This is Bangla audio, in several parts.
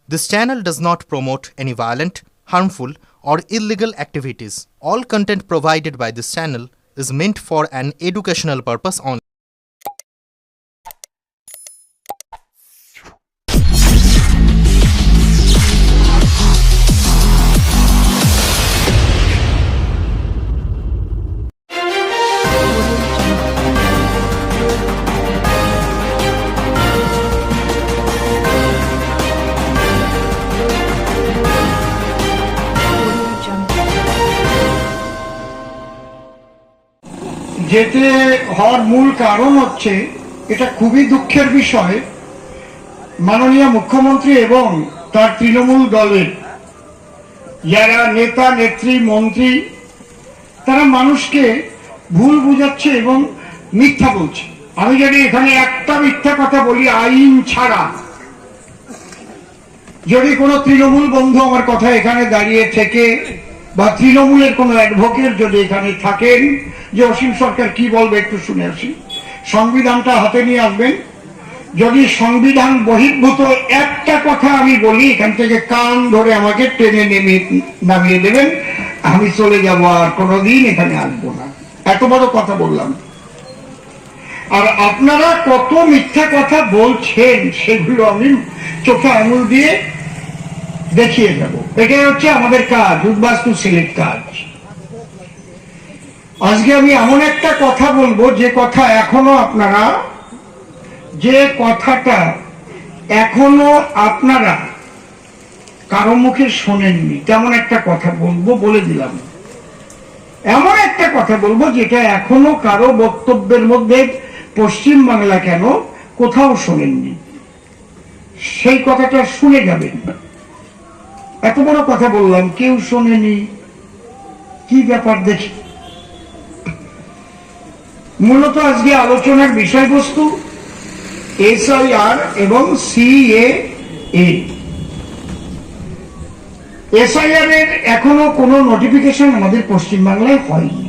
This channel does not promote any violent, harmful, or illegal activities. All content provided by this channel is meant for an educational purpose only. যেতে হওয়ার মূল কারণ হচ্ছে, এটা খুবই দুঃখের বিষয়, মাননীয় মুখ্যমন্ত্রী এবং তার তৃণমূল দলের যারা নেতা নেত্রী মন্ত্রী তারা মানুষকে ভুল বুঝাচ্ছে এবং মিথ্যা বলছে। আমি যদি এখানে একটা মিথ্যা কথা বলি আইন ছাড়া, যদি কোনো তৃণমূল বন্ধু আমার কথা এখানে দাঁড়িয়ে থেকে বা তৃণমূলের কোনো অ্যাডভোকেট যদি এখানে থাকেন যে অসীম সরকার কি বলবে একটু শুনে আসি, সংবিধানটা হাতে নিয়ে আসবেন। যদি সংবিধান বহির্ভূত একটা কথা আমি বলি এখান থেকে কান ধরে আমাকে টেনে নামিয়ে দেবেন, আমি চলে যাব, আর কোনোদিন এখানে আসবো না। এত বড় কথা বললাম। আর আপনারা কত মিথ্যা কথা বলছেন সেগুলো আমি চোখে আঙুল দিয়ে দেখিয়ে যাব। এটাই হচ্ছে আমাদের কাজ, উদ্বাস্তু সিলেট কাজ। আজকে আমি এমন একটা কথা বলবো যে কথা এখনো আপনারা, যে কথাটা এখনো আপনারা কারো মুখে শোনেননি, তেমন একটা কথা বলবো, বলে দিলাম। এমন একটা কথা বলবো যেটা এখনো কারো বক্তব্যের মধ্যে পশ্চিম বাংলা কেন কোথাও শোনেননি, সেই কথাটা শুনে যাবেন। এত বড় কথা বললাম, কেউ শোনেনি, কি ব্যাপার দেখি। মূলত আজকে আলোচনার বিষয়বস্তু এসআইআর এবং সিএএ। এসআইআর এর এখনো কোনো নোটিফিকেশন আমাদের পশ্চিমবাংলায় হয়নি।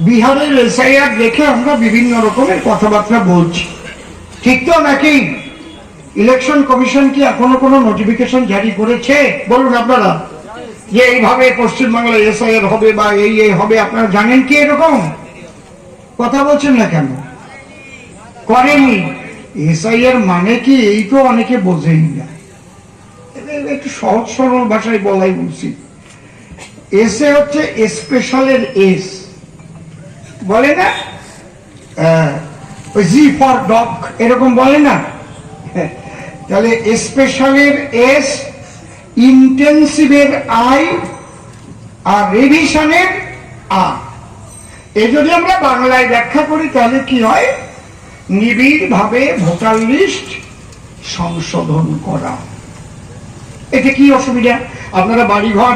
বিহারের এসআইআর দেখে আমরা বিভিন্ন রকমের কথাবার্তা বলছি, ঠিক তো নাকি? ইলেকশন কমিশন কি এখনো কোনো নোটিফিকেশন জারি করেছে? বলুন আপনারা, যে এইভাবে পশ্চিমবাংলায় এসআইআর হবে বা এই হবে। আপনারা জানেন কি এরকম? কথা বলছেন না কেন? করেনি। এসআইআর মানে কি এই তো অনেকে বোঝেই না। একটু সহজ সরল ভাষায় বলাই বলছি। এসে হচ্ছে স্পেশালের এস, বলে না? জি ফর ডগ, এরকম বলে না? তাহলে স্পেশালের এস, ইন্টেন্সিভের আই, আর রিভিশনের আ। এই যদি আমরা বাংলায় ব্যাখ্যা করি তাহলে কি হয়? নিবিড় ভাবে ভোটার লিস্ট সংশোধন করা। এতে কি অসুবিধা? আপনারা বাড়িঘর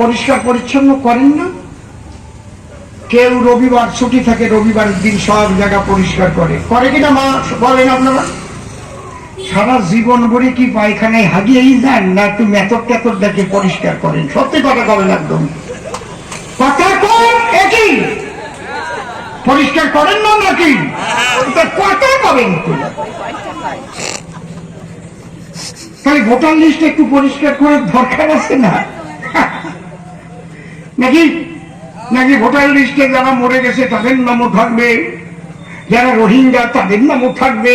পরিষ্কার পরিচ্ছন্ন করেন না? কেউ রবিবার ছুটি থাকে, রবিবারের দিন সব জায়গা পরিষ্কার করে কিনা মা বলেন আপনারা? সারা জীবন ভরে কি পায়খানায় হাগিয়েই যান, না একটু মেথর টেথর দেখে পরিষ্কার করেন? সত্যি কথা বলেন, একদম কথা কন। একই পরিষ্কার করেন না নাকি? কথা বলেন। তাহলে ভোটার লিস্ট একটু পরিষ্কার করার দরকার আছে না নাকি? নাকি ভোটার লিস্টে যারা মরে গেছে তাদের নামও থাকবে, যারা রোহিঙ্গা তাদের নামও থাকবে,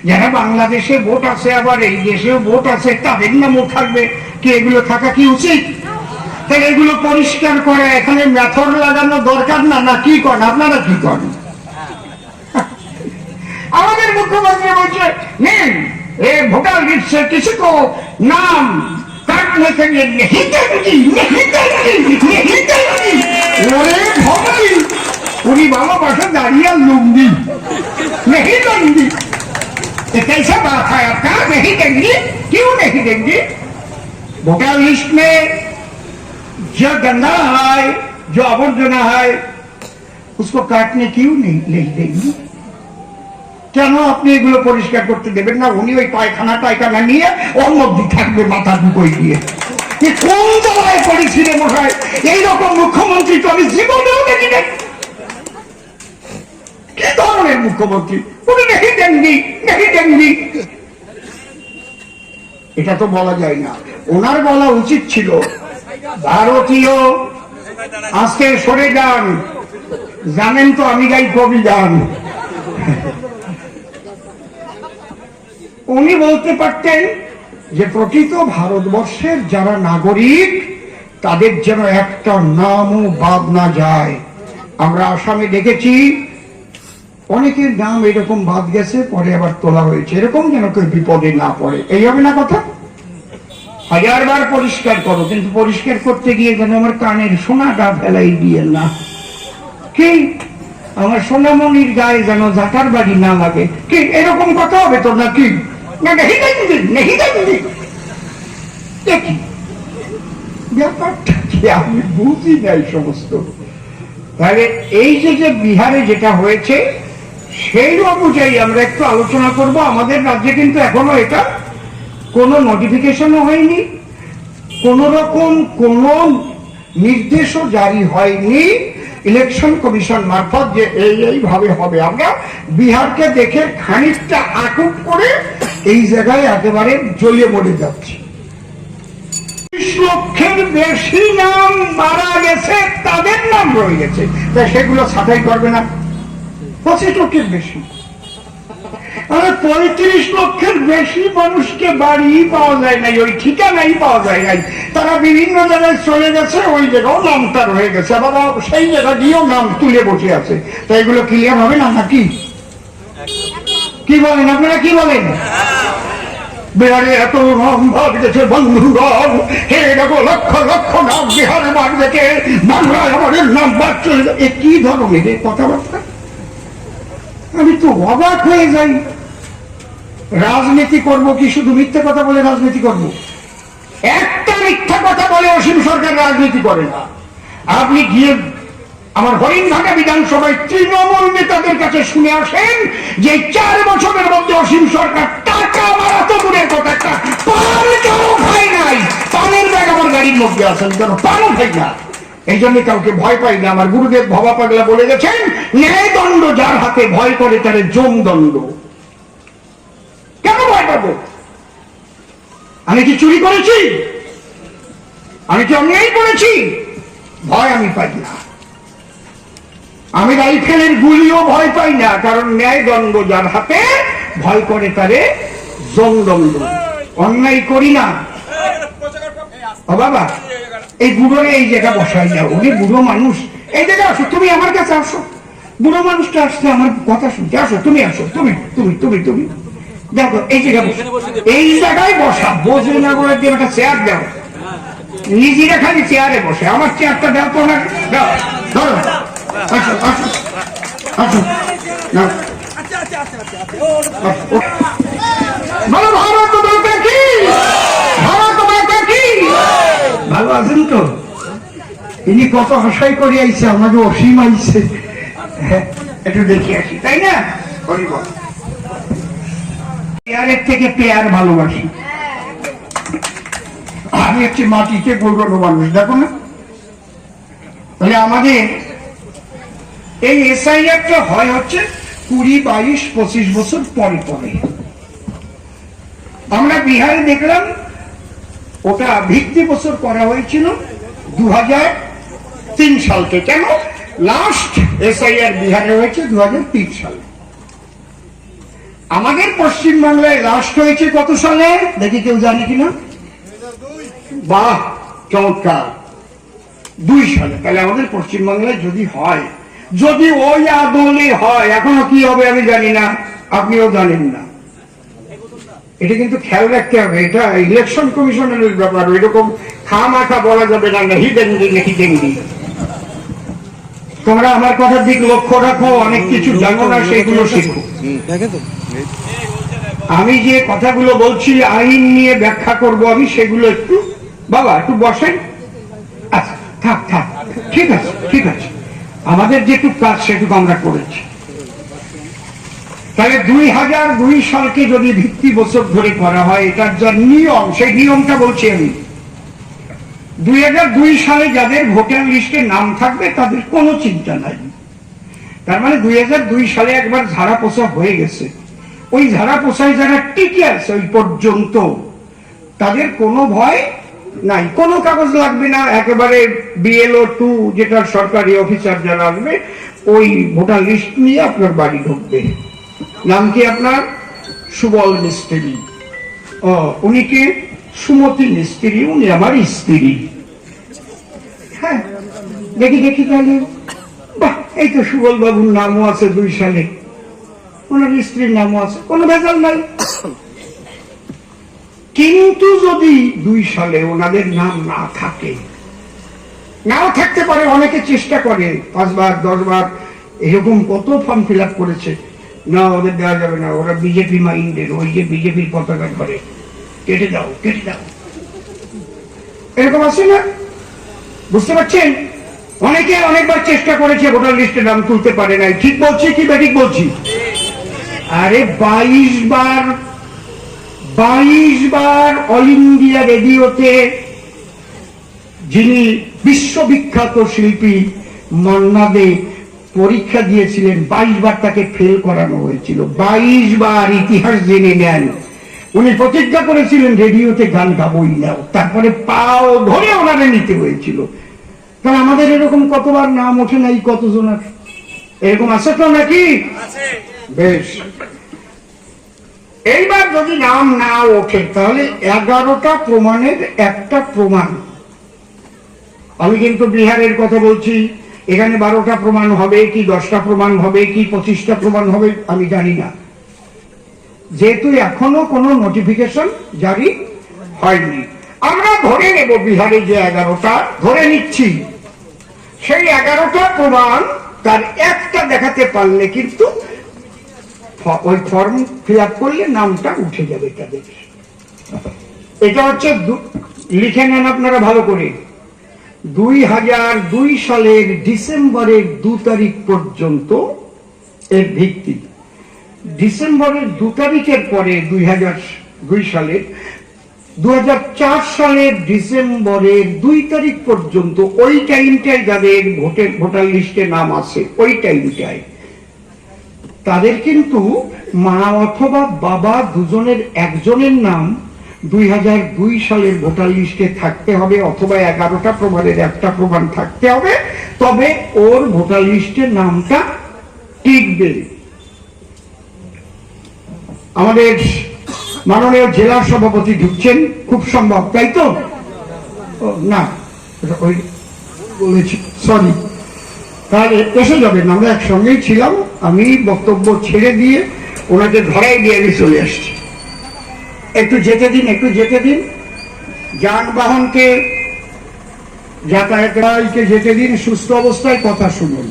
যারা বাংলাদেশে ভোট আছে আবার এই দেশেও ভোট আছে তাদের নামও থাকবে। কি এগুলো থাকা কি উচিত? তাহলে এগুলো পরিষ্কার করে এখানে মেথড লাগানো দরকার না? না কি করেন আপনারা? কি করেন? আমাদের মুখ্যমন্ত্রী বলছে নেই, এ ভোটার লিস্টে কিছু কো নাম কাটনে के लिए नहीं देंगी, नहीं देंगी, नहीं देंगी। ওরে ভাই, উনি ভালোবাসা দাঁড়িয়ে লুঙ্গি नहीं देंगी। ये कैसा बात है आपका? नहीं देंगी, क्यों नहीं देंगी? वोटर लिस्ट में जो गंदा है, जो आवर्जना है, उसको काटने क्यों नहीं देंगी? কেন আপনি এগুলো পরিষ্কার করতে দেবেন না? উনি ওই পায়খানা নিয়ে ওর মধ্যে থাকবে, মাথা ঢুকোই দিয়ে। কোন দলায় করেছিলেন মশাই? এইরকম মুখ্যমন্ত্রী তো আমি জীবনেও দেখি না। কি ধরনের মুখ্যমন্ত্রী? উনি नहीं देंगी, नहीं देंगी। এটা তো বলা যায় না। ওনার বলা উচিত ছিল ভারতীয় আজকে সরে যান, জানেন তো আমি গাই কবি গান। উনি বলতে পারতেন যে প্রকৃত ভারতবর্ষের যারা নাগরিক তাদের যেন একটা নামও বাদ না যায়। আমরা আসামে দেখেছি অনেকের নাম এরকম বাদ গেছে, পরে আবার তোলা হয়েছে, এরকম যেন কেউ বিপদে না পড়ে। এই হবে না কথা? 1000বার পরিষ্কার করো, কিন্তু পরিষ্কার করতে গিয়ে যেন আমার কানের সোনাটা ফেলাই দিয়ে না, কি আমার সোনামণির গায়ে যেন জাটার বাড়ি না লাগে, কি এরকম কথা হবে তো নাকি? ব্যাপারটা কি আমি বুঝি নাই সমস্ত। তাহলে এই যে বিহারে যেটা হয়েছে সেই অনুযায়ী আমরা একটু আলোচনা করব। আমাদের রাজ্যে কিন্তু এখনো এটা কোনো নোটিফিকেশনও হয়নি, কোন রকম কোন নির্দেশও জারি হয়নি ইলেকশন কমিশন মারফত যে এইভাবে হবে। আমরা বিহারকে দেখে খানিকটা আকুট করে এই জায়গায় একেবারে জ্বলিয়ে মরে যাচ্ছি। 30 লক্ষের বেশি নাম মারা গেছে, তাদের নাম রয়ে গেছে, তাই সেগুলো ছাঁটাই করবে না। 25 লক্ষের বেশি, 35 লক্ষের বেশি মানুষকে বাড়ি পাওয়া যায় নাই, ওই ঠিকানাই পাওয়া যায় নাই। তারা বিভিন্ন জায়গায় চলে গেছে, ওই জায়গাও নামটা রয়ে গেছে, আবার সেই জায়গা দিয়েও নাম তুলে বসে আছে। তাই এগুলো ক্লিয়ার হবে না নাকি? কি বলেন আপনারা, কি বলেন? বিহারে এত নাম ভাগ গেছে বন্ধুগণ, হে দেখো লক্ষ লক্ষ নাম বিহারে ভাগ গেছে, বাংলায় আমাদের নাম বাদ চলে যাবে। কি ধরনের কথাবার্তা? আমি তো অবাক হয়ে যাই। রাজনীতি করব কি শুধু মিথ্যা কথা বলে রাজনীতি করব? একটা মিথ্যা কথা বলে অসীম সরকার রাজনীতি করে না। আপনি গিয়ে আমার হরিণঘাটা বিধানসভায় তৃণমূল নেতাদের কাছে শুনে আসেন যে 4 বছরের মধ্যে অসীম সরকার টাকা মারা তো দূরের কথা, একটা পান কেউ খায় নাই। পানের ব্যাগ আমার গাড়ির মধ্যে আছেন, কেন পানও খাই না। এই জন্য কাউকে ভয় পাই না। আমার গুরুদেব ভবা পাগলা বলে গেছেন, ন্যায় দণ্ড যার হাতে, ভয় করে তার জম দণ্ড। কেন ভয় পাবো? আমি কি চুরি করেছি? আমি কি অন্যায় করেছি? ভয় আমি পাই না। আমি রাইফেলের গুলিও ভয় পাই না, কারণ ন্যায় দণ্ড যার হাতে, ভয় করে তারে জম দণ্ড। অন্যায় করি না। ও বাবা, এই বুড়োরে এই জায়গা বসাই যাও, উনি বুড়ো মানুষ। এই জায়গা আসো, তুমি আমার কাছে আসো। বুড়ো মানুষটা আসছে আমার কথা শুনতে, আসো তুমি, আসো তুমি তুমি তুমি তুমি দেখো এই জায়গা বসো, এই জায়গায় বসা। বোঝে না বলে দিয়ে একটা চেয়ার দাও, নিজেরা খালি চেয়ারে বসে। আমার চেয়ারটা দাও তো না, দাও, ধরো, আসো আসো আসো, বলো ভারত বলতে কি? ভারত বলতে কি? ভালো আছেন তো? ইনি কত হাসাই করে আইছে, আমাকে অসীম আইছে। একটু দেখে আসি, তাই না? পেয়ারের থেকে পেয়ার ভালোবাসি। আমি হচ্ছে মাটিতে গৌরব মানুষ, দেখো না? তাহলে আমাদের এই এসআইআরটা হয় হচ্ছে 20, 22, 25 বছর পরে পরে। আমরা বিহারে দেখলাম ওটা ভিত্তি বছর করা হয়েছিল 2003 সালকে। কেন? লাস্ট এসআইআর বিহারে হয়েছে 2003 সালে। আমাদের পশ্চিমবাংলায় লাস্ট হয়েছে কত সালে দেখি, কেউ জানে কিনা? বাহ, চমৎকার, 2 সালে। তাহলে আমাদের পশ্চিমবাংলায় যদি হয়, যদি ওই আদলে হয়, এখনো কি হবে আমি জানি না, আপনিও জানেন না। এটা কিন্তু খেয়াল রাখতে হবে, এটা ইলেকশন কমিশনের ব্যাপার। এরকম খামাখা বলা যাবে না, নেহি দেঙ্গি নেহি দেঙ্গি। তোমরা আমার কথার দিক লক্ষ্য রাখো, অনেক কিছু জানো না, সেগুলো শিখো। আমি যে কথাগুলো বলছি আইন নিয়ে ব্যাখ্যা করব আমি, সেগুলো একটু বাবা একটু বসেন। আচ্ছা থাক থাক, ঠিক আছে ঠিক আছে, আমাদের যেটুকু কাজ সেটুকু আমরা করেছি। তাহলে 2002 সালকে যদি ভিত্তি বছর ধরে করা হয়, এটার যা নিয়ম, সেই নিয়মটা বলছি আমি। 2002 সালে যাদের ভোটার লিস্টে নাম থাকবে তাদের কোনো চিন্তা নাই। তার মানে 2002 সালে একবার ঝাড়া পোছা হয়ে গেছে। ওই ঝাড়া পোছায় যারা টিকে আছে ওই পর্যন্ত, তাদের কোনো ভয় নাই, কোনো কাগজ লাগবে না, একেবারে BLO 2 যেটা সরকারি অফিসার যারা আসবে ওই ভোটার লিস্ট নিয়ে আপনার বাড়ি ঢুকবে। নাম কি আপনার? সুবল মিস্ত্রি। ও, উনি কি? সুমতি মিস্ত্রি, উনি আমার স্ত্রী। হ্যাঁ, দেখি দেখি তাহলে, বাহ, এই তো সুবল বাবুর নামও আছে 2 সালে, ওনার স্ত্রীর নামও আছে, কোনো ভেজাল নাই। কিন্তু যদি 2 সালে ওনাদের নাম না থাকে, নাও থাকতে পারে, অনেকে চেষ্টা করে 5 বার 10 বার, এরকম কত ফর্ম ফিল আপ করেছে, না ওদের দেওয়া যাবে না, ওরা বিজেপি মাইন্ডের, ওই যে বিজেপির পতাকা ধরে, কেটে দাও কেটে দাও, এরকম আছে না? বুঝতে পারছেন? অনেকে অনেকবার চেষ্টা করেছে, ভোটার লিস্টে নাম তুলতে পারে নাই। ঠিক বলছি কি বেঠিক বলছি? আরে 22 বার অল ইন্ডিয়া রেডিওতে যিনি বিশ্ববিখ্যাত শিল্পী মান্না দে পরীক্ষা দিয়েছিলেন, 22 বার তাকে ফেল করানো হয়েছিল। 22 বার, ইতিহাস জেনে নেন। উনি প্রতিজ্ঞা করেছিলেন রেডিওতে গান গাবই না, তারপরে পাও ধরে ওনারে নিতে হয়েছিল। কারণ আমাদের এরকম কতবার নাম ওঠে নাই, কতজনের এরকম আছে তো নাকি? বেশ, এইবার যদি নাম না ওঠে তাহলে 11টা প্রমাণের একটা প্রমাণ। আমি কিন্তু বিহারের কথা বলছি, এখানে 12টা প্রমাণ হবে কি 10টা প্রমাণ হবে কি 25টা প্রমাণ হবে আমি জানি না, যেহেতু এখনো কোনো নোটিফিকেশন জারি হয়নি। আমরা ধরে নেব বিহারে যে 11টা ধরে নিচ্ছি, সেই 11টা প্রমাণ তার একটা দেখাতে পারলে কিন্তু ওই ফর্ম ফিল আপ করলে নামটা উঠে যাবে তাদের। এটা হচ্ছে, লিখে নেন আপনারা ভালো করে, 2002 সালের ডিসেম্বরের 2 তারিখ পর্যন্ত এর ভিত্তি। ডিসেম্বরের 2 তারিখের পরে 2002 সালের 2004 সালের ডিসেম্বরের 2 তারিখ পর্যন্ত ওই টাইমটায় যাদের ভোটার লিস্টে নাম আছে, ওই টাইমটায় তাদের কিন্তু মা অথবা বাবা দুজনের একজনের নাম 2002 সালের ভোটার লিস্টে থাকতে হবে, অথবা 11টা প্রমাণের একটা প্রমাণ থাকতে হবে, তবে ওর ভোটার লিস্টের নামটা টিকবে। আমাদের মাননীয় জেলা সভাপতি ঢুকছেন খুব সম্ভব, তাই তো? না, ওই বলেছি, সরি, তাহলে এসে যাবেন, আমরা একসঙ্গেই ছিলাম। আমি বক্তব্য ছেড়ে দিয়ে ওনাকে ধরাই দিয়ে আমি চলে আসছি। একটু যেতে দিন, একটু যেতে দিন, যানবাহনকে যাতায়াতকে যেতে দিন, সুস্থ অবস্থায় কথা শুনুন।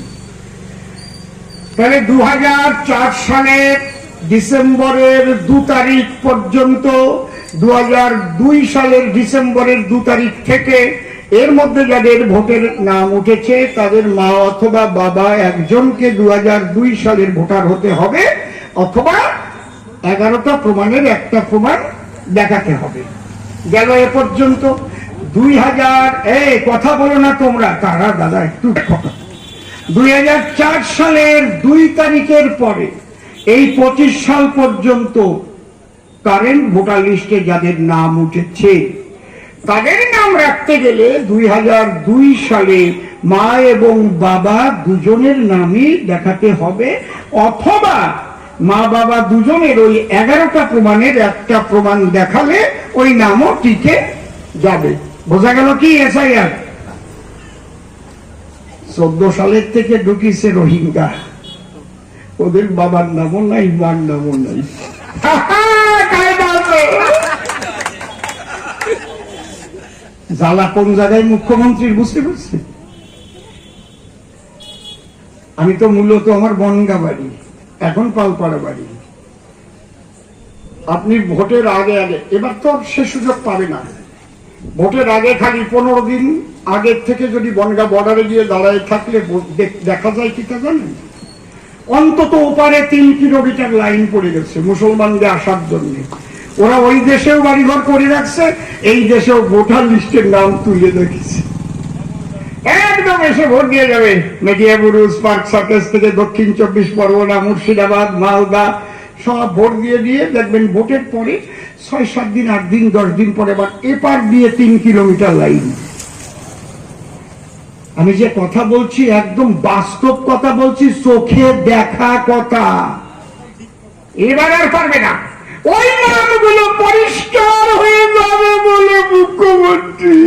তাহলে 2004 সালের ডিসেম্বরের 2 তারিখ পর্যন্ত, 2002 সালের ডিসেম্বরের 2 তারিখ থেকে এর মধ্যে যাদের ভোটের নাম উঠেছে তাদের মা অথবা বাবা একজনকে 2002 সালের ভোটার হতে হবে, অথবা 11টা প্রমাণের একটা প্রমাণ দেখাতে হবে। গেল এ পর্যন্ত। 2000, কথা বলো না তোমরা, তারা দাদা একটু 2004 সালের 2 তারিখের পরে এই 25 সাল পর্যন্ত কারেন্ট ভোটার লিস্টে যাদের নাম উঠেছে তাদের নাম রাখতে গেলে 2002 সালে মা এবং বাবা দুজনের নামই দেখাতে হবে, অথবা মা বাবা দুজনের ওই 11টা প্রমাণের একটা প্রমাণ দেখালে ওই নামও টিকে যাবে। বোঝা গেল কি? SIR 14 সালের থেকে ঢুকিছে রোহিঙ্গা, ওদের বাবার নামও নাই, মার নামও নাই। জ্বালা কোন জায়গায় মুখ্যমন্ত্রীর বুঝতে পারছি। আমি তো মূলত আমার বনগা বাড়ি, এখন পালপাড়া বাড়ি। আপনি ভোটের আগে আগে, এবার তো সে সুযোগ পাবে না, ভোটের আগে খালি 15 দিন আগের থেকে যদি বনগা বর্ডারে গিয়ে দাঁড়ায় থাকলে দেখা যায় কি তা জানেন? অন্তত ওপারে 3 কিলোমিটার লাইন পড়ে গেছে মুসলমানদের আসার জন্য। ওরা ওই দেশেও বাড়িঘর করে রাখছে, এই দেশেও ভোটার লিস্টের নাম তুলে রেখেছে। একদম এসে ভোট দিয়ে যাবে। মেটিয়াবুরুজ, পার্ক সার্কাস থেকে দক্ষিণ 24 পরগনা, মুর্শিদাবাদ, মালদা, সব ভোট দিয়ে দিয়ে দেখবেন ভোটের পরে 6-7 দিন 8 দিন 10 দিন পরে আবার এপার দিয়ে 3 কিলোমিটার লাইন। আমি যে কথা বলছি একদম বাস্তব কথা বলছি, চোখে দেখা কথা। এবার আর পারবে না, ওই নামগুলো পরিষ্কার হয়ে যাবে বলে মুখ্যমন্ত্রী।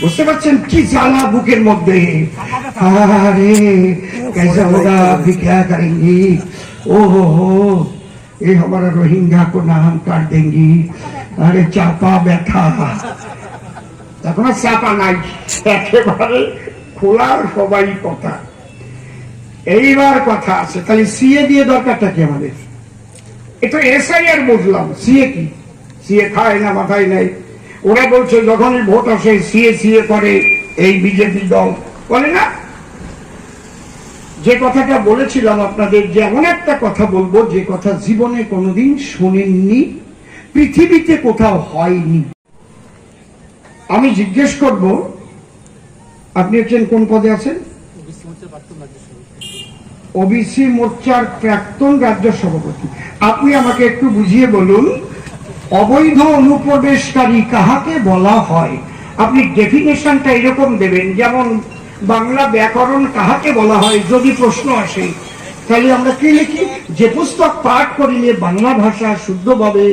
বুঝতে পারছেন কি জ্বালা বুকের মধ্যে? আরে कैसा होगा, अभी क्या करेंगी? ओहो ये हमारा रोहिंग्या को नाम काट देंगी। আরে চাপা ব্যথা, এখন আর চাপা নাই, একেবারে খোলা সবাই কথা। এইবার কথা আছে, তাহলে সিএ দিয়ে দরকারটা কি আমাদের? এটা এসআইআর বুঝলাম, সিএ কি? সিএ খায় না মাথায় নাই। ওরা বলছে যখনই ভোট আসে সিএ সিএ করে এই বিজেপি দল, বলে না? যে কথাটা বলেছিলাম আপনাদের, যে এমন একটা কথা বলবো যে কথা জীবনে কোনোদিন শোনেননি, পৃথিবীতে কোথাও হয়নি। আমি জিজ্ঞেস করব, আপনি হচ্ছেন কোন পদে আছেন? ওবিসি মোর্চার প্রাক্তন রাজ্য সভাপতি। আপনি আমাকে একটু বুঝিয়ে বলুন, অবৈধ অনুপ্রবেশকারী কাহাকে বলা হয়? আপনি ডেফিনেশনটা এরকম দেবেন, যেমন বাংলা ব্যাকরণ কাহাকে বলা হয় যদি প্রশ্ন আসে, তাহলে আমরা কি লিখি? যে পুস্তক পাঠ করিলে বাংলা ভাষা শুদ্ধভাবে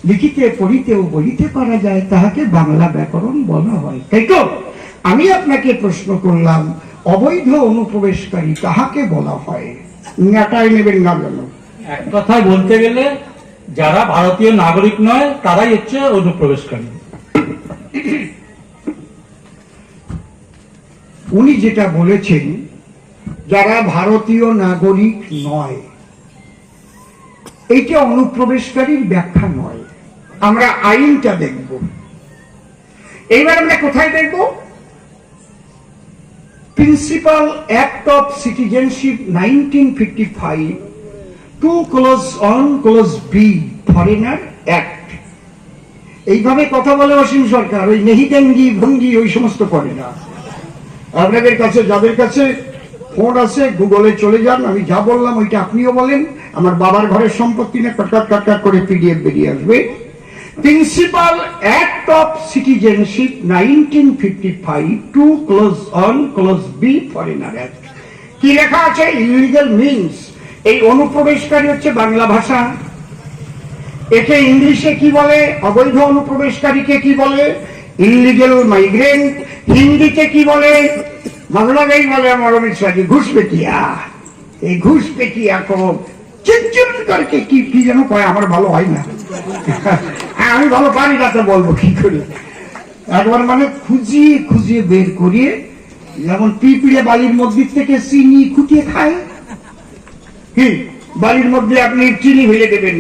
লিখিতে পড়িতে ও বলিতে পারা যায় তাহাকে বাংলা ব্যাকরণ বলা হয়, তাই তো? আমি আপনাকে প্রশ্ন করলাম, অবৈধ অনুপ্রবেশকারী কাহাকে বলা হয়? নাটাই নেবেন না কেন? এক কথায় বলতে গেলে যারা ভারতীয় নাগরিক নয় তারাই হচ্ছে অনুপ্রবেশকারী। উনি যেটা বলেছেন, যারা ভারতীয় নাগরিক নয়, এইটা অনুপ্রবেশকারীর ব্যাখ্যা নয়। আমরা আইনটা দেখব। এইবার আমরা কোথায় দেখব? Principal act of citizenship 1955 2 clause 1 clause B foreigner act. এইভাবে কথা বলে অসীম সরকার, ওই নেহিদেঙ্গি ভঙ্গি ওই সমস্ত করে না। আপনাদের কাছে যাদের কাছে ফোন আছে গুগলে চলে যান, আমি যা বললাম ওইটা আপনিও বলেন। আমার বাবার ঘরের সম্পত্তি নিয়ে কটকাট কটকাট করে পিডিএফ বেরিয়ে আসবে। Principal act of citizenship 1955 2 clause 1 clause B foreigner act. কি লেখা আছে? ইলিগাল মিনস, এই অনুপ্রবেশকারী হচ্ছে বাংলা ভাষা। একে ইংলিশে কি বলে? অবৈধ অনুপ্রবেশকারীকে কি বলে? Illegal migrant. হিন্দিতে কি বলে? বাংলাতেই বলে আমার অমিত শাহজি ঘুষপেটিয়া। এই ঘুষপেটিয়া কো চিনচিন করকে কি কি যেন কয়, আমার ভালো হয় না, আমি ভালো পারি না, তো বলবো কি করে? একবার মানে খুঁজিয়ে খুঁজিয়ে বের করিয়ে, যেমন পিঁপড়ে বালির মধ্যে থেকে চিনি খুঁটিয়ে খায়, কি বালির মধ্যে আপনি চিনি ফেলে দেবেন,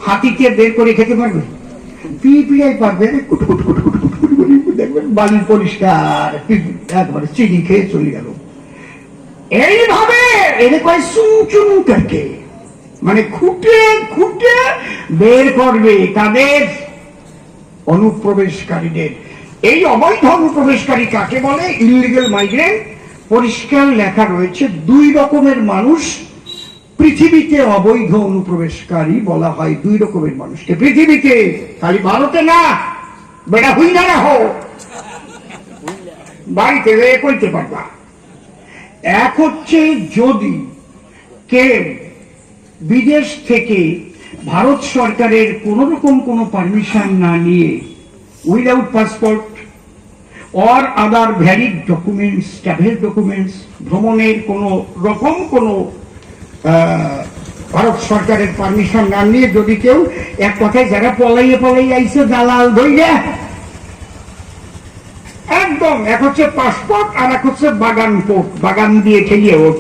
হাতিকে বের করে খেতে পারবে? পিঁপড়ে পারবে? কুটকুট কুটকুট কুটকুট করে দেখবেন বালি পরিষ্কার, একবারে চিনি খেয়ে চলে গেল। এইভাবে এনে কয় চুন চুন করকে, মানে খুঁটে খুঁটে বের করবে তাদের অনুপ্রবেশকারীদের। এই অবৈধ অনুপ্রবেশকারী কাকে বলে? Illegal migrant. পরিষ্কার লেখা রয়েছে, 2 রকমের মানুষ পৃথিবীতে অবৈধ অনুপ্রবেশকারী বলা হয়। 2 রকমের মানুষকে পৃথিবীতে, খালি ভারতে না। বেটা হুই না হো, বাড়িতে কইতে পারবা। এক হচ্ছে যদি কেউ বিদেশ থেকে ভারত সরকারের কোন রকম কোন পারমিশন না নিয়ে, without passport or other valid documents, travel documents, ভ্রমণের কোন রকম কোন ভারত সরকারের পারমিশন না নিয়ে যদি কেউ, এক কথায় যারা পলাইয়ে পলাইয়ে আইছে দালাল ধইরা, একদম এক হচ্ছে পাসপোর্ট আর এক হচ্ছে বাগান পোর্ট, বাগান দিয়ে ঠেলিয়ে ওঠ।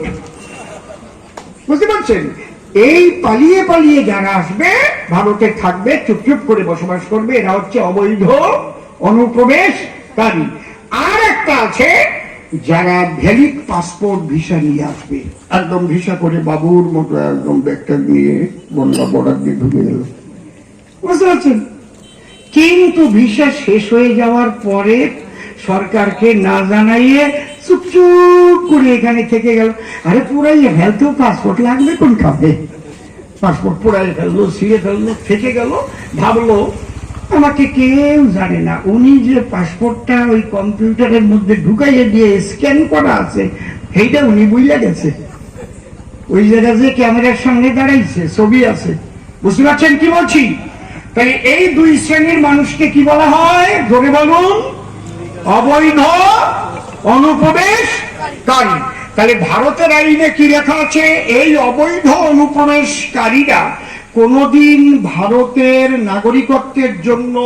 বুঝতে পারছেন? এই পালিয়ে পালিয়ে যারা আসবে, ভারতে থাকবে, চুপচুপ করে বসবাস করবে, এরা হচ্ছে অবৈধ অনুপ্রবেশকারী। আর একটা আছে যারা ভ্যালিড পাসপোর্ট ভিসা নিয়ে আসবে, একদম ভিসা করে বাবুর মতো একদম ব্যাগটা নিয়ে বন্যা বর্ডার দিয়ে ঢুকে গেল। বুঝতে পারছেন? কিন্তু ভিসা শেষ হয়ে যাওয়ার পরে সরকারকে না জানাইয়ে চুপ চুপ করে এখানে থেকে গেল। আরে পুরাইয়ে ফেলতো, পাসপোর্ট লাগবে কোন খাবে, পাসপোর্ট পুরাই ফেললো, ছিঁড়ে ফেললো, থেকে গেল। ভাবলো আমাকে কেউ জানে না, উনি যে পাসপোর্টটা ওই কম্পিউটারের মধ্যে ঢুকাইয়ে দিয়ে স্ক্যান করা আছে সেইটা উনি বুঝলে গেছে। ওই জায়গা যে ক্যামেরার সামনে দাঁড়াইছে, ছবি আছে। বুঝতে পারছেন কি বলছি? তাই এই দুই শ্রেণীর মানুষকে কি বলা হয় জোরে বলুন? অবৈধ অনুপ্রবেশকারী। তাহলে ভারতের আইনে কি লেখা আছে? এই অবৈধ অনুপ্রবেশকারীরা কোনদিন ভারতের নাগরিকত্বের জন্য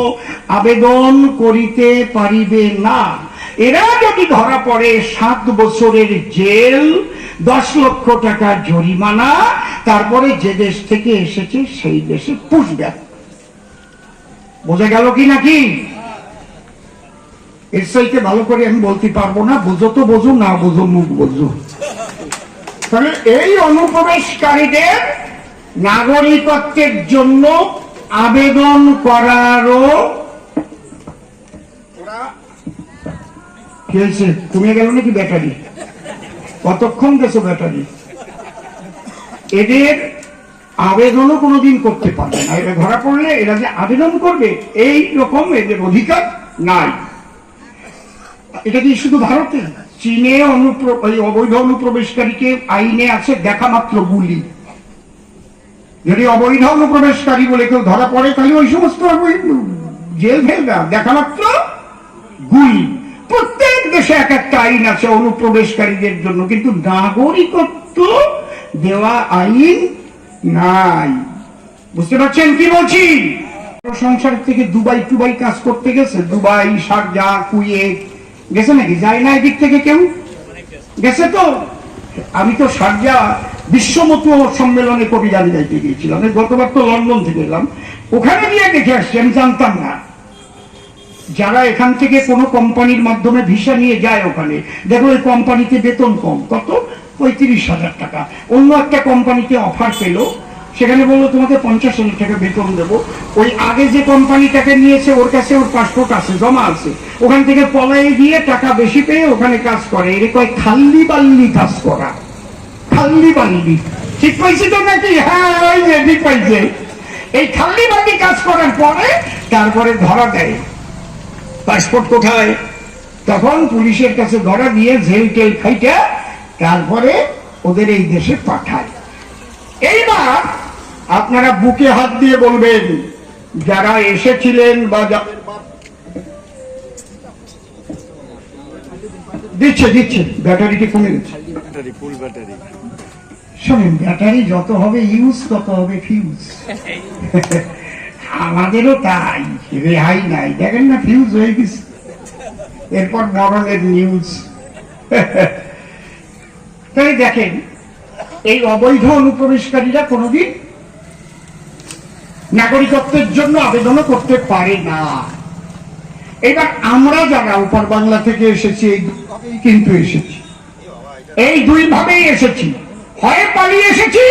আবেদন করিতে পারিবে না। এরা যদি ধরা পড়ে 7 বছরের জেল, 10 লক্ষ টাকা জরিমানা, তারপরে যে দেশ থেকে এসেছে সেই দেশে পুষব্যাক। বোঝা গেল কি নাকি? এর চাইতে ভালো করে আমি বলতে পারবো না। বোঝো তো বোঝো, না বোঝো মুখ বোঝো। তাহলে এই অনুপ্রবেশকারীদের নাগরিকত্বের জন্য আবেদন করারও কি হয়েছে? কমে গেল নাকি ব্যাটারি? কতক্ষণ গেছে ব্যাটারি? এদের আবেদনও কোনোদিন করতে পারবে না। এটা ধরা পড়লে এরা যে আবেদন করবে এই রকম এদের অধিকার নাই। এটা কি শুধু ভারতে? চীনে অবৈধ অনুপ্রবেশকারীকে আইনে আছে দেখা মাত্র গুলি। যদি অবৈধ অনুপ্রবেশকারী বলে কেউ ধরা পড়ে তাহলে ওই সমস্ত জেল ফেলবে, দেখা মাত্র গুলি। প্রত্যেক দেশে এক একটা আইন আছে অনুপ্রবেশকারীদের জন্য, কিন্তু নাগরিকত্ব দেওয়া আইন নাই। বুঝতে পারছেন কি বলছি? সংসার থেকে দুবাই কাজ করতে গেছে, দুবাই, শারজা, কুয়েত গেছে নাকি? যায় না এদিক থেকে কেউ? গেছে তো। আমি তো শারজা বিশ্বমত সম্মেলনে কবিতা যাইতে গিয়েছিলাম, গতবার তো লন্ডন থেকে এলাম, ওখানে গিয়ে দেখে আসছি। আমি জানতাম না যারা এখান থেকে কোনো কোম্পানির মাধ্যমে ভিসা নিয়ে যায় ওখানে, দেখো ওই কোম্পানিতে বেতন কম, কত 35,000 টাকা। অন্য একটা কোম্পানিতে অফার পেলো, সেখানে বললো তোমাকে 50,000 টাকা বেতন দেবো। ওই আগে যে কোম্পানিটাকে নিয়েছে ওর কাছে ওর পাসপোর্ট আছে, জমা আছে, ওখান থেকে পলায়ে গিয়ে টাকা বেশি পেয়ে ওখানে কাজ করে। এর কয় খাল্লি বাল্লি কাজ করা, খাল্লি বাল্লি। ঠিক পাইছে তো নাকি? হ্যাঁ ওই যে ঠিক পাইছে। এই খাল্লি বাল্লি কাজ করার পরে তারপরে ধরা দেয়, পাসপোর্ট কোথায়? তখন পুলিশের কাছে ধরা দিয়ে জেল টেল খাইটা তারপরে ওদের এই দেশে পাঠায়। এইবার আপনারা বুকে হাত দিয়ে বলবেন যারা এসেছিলেন বা দিচ্ছে ব্যাটারিটি কমে গেছে। শোনেন, ব্যাটারি যত হবে ইউজ তত হবে ফিউজ। আমাদেরও তাই, রেহাই নাই। দেখেন না ফিউজ হয়ে গেছে, এরপর মরণের নিউজ। তাই দেখেন এই অবৈধ অনুপ্রবেশকারীরা কোনোদিন নাগরিকত্বের জন্য আবেদনও করতে পারে না। এবার আমরা যারা উপর বাংলা থেকে এসেছি কিন্তু এসেছি, এই দুই ভাবেই এসেছি। হয় পালিয়ে এসেছি,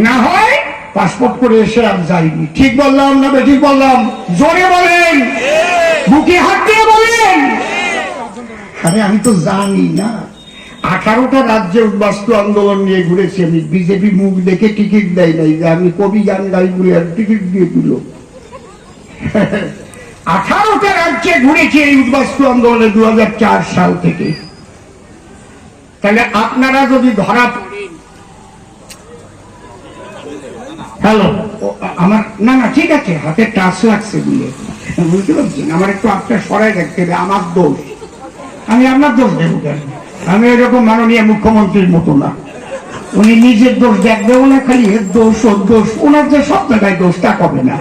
না হয় পাসপোর্ট করে এসে আর যাইনি। ঠিক বললাম না বেঠিক বললাম? জোরে বলেন, বুকে হাত দিয়ে বলেন। আরে আমি তো জানি না। 18টা রাজ্যে উদ্বাস্তু আন্দোলন নিয়ে ঘুরেছি আমি। বিজেপি মুখ দেখে টিকিট দেয় নাই যে আমি কবি গান গাই বলে আর টিকিট দিয়ে দিল। 18টা রাজ্যে ঘুরেছি এই উদ্বাস্তু আন্দোলনে 2004 সাল থেকে। তাহলে আপনারা যদি ধরা পড়েন, হ্যালো আমার না ঠিক আছে, হাতে টাচ লাগছে বলে বুঝতে পারছেন, আমার একটু আপনার সরাই রাখতে হবে। আমার দোষ, আমি আপনার দোষ দেবো কেন? আমি এরকম মাননীয় মুখ্যমন্ত্রীর মতো না। উনি নিজের দোষ দেখবেও না, খালি এর দোষ ওর দোষ। ওনার যে সব জায়গায় দোষ তা হবে না,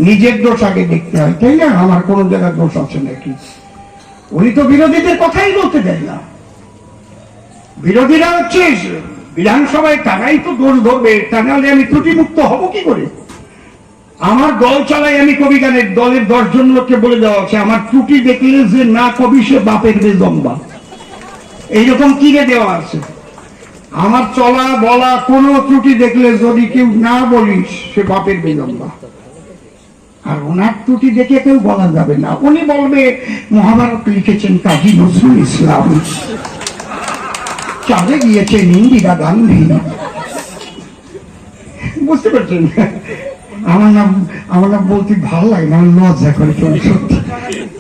নিজের দোষ আগে দেখতে হয়, তাই না? আমার কোন জায়গায় দোষ আছে নাকি? উনি তো বিরোধীদের কথাই বলতে দেয় না। বিরোধীরা হচ্ছে বিধানসভায়, তারাই তো দোষ ধরবে, তা নাহলে আমি ত্রুটিমুক্ত হব কি করে? আমার দল চালাই আমি কবি গানের, দলের 10 জন লোককে বলে দেওয়া আছে আমার ত্রুটি দেখলে যে না কবি সে বাপের বেজম্বা, এইরকম কিনে দেওয়া আছে। আমার চলা বলা, কোন ত্রুটি দেখলে যদি কেউ না বলিস সে বাপের বেজম্বা। আর ওনার ত্রুটি দেখে কেউ বলা যাবে না, উনি বলবে মহাভারত লিখেছেন কাজী নজরুল ইসলাম, চাঁদে গিয়েছেন ইন্দিরা গান্ধী। বুঝতে পারছেন? আমার নাম বলতে ভালো লাগে না, লজ্জা করে চলে সত্যি।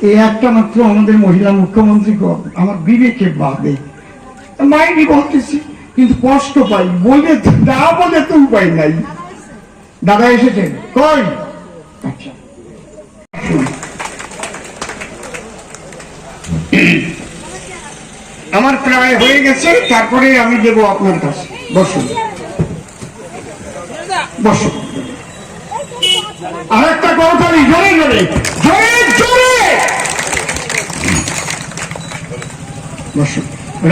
এই একটা মাত্র আমাদের মহিলা মুখ্যমন্ত্রী আমার বিবেকে বাদে মাইনি বলতেছি, কিন্তু কষ্ট পাই, বলে না বলে তো উপায় নাই। দাদা এসেছেন কই? আচ্ছা, আমার প্রায় হয়ে গেছে, তারপরে আমি দেবো আপনার কাছে। বসুন বসুন। আর একটা করতালি, জোরে জোরে জোরে জোরে বসুন।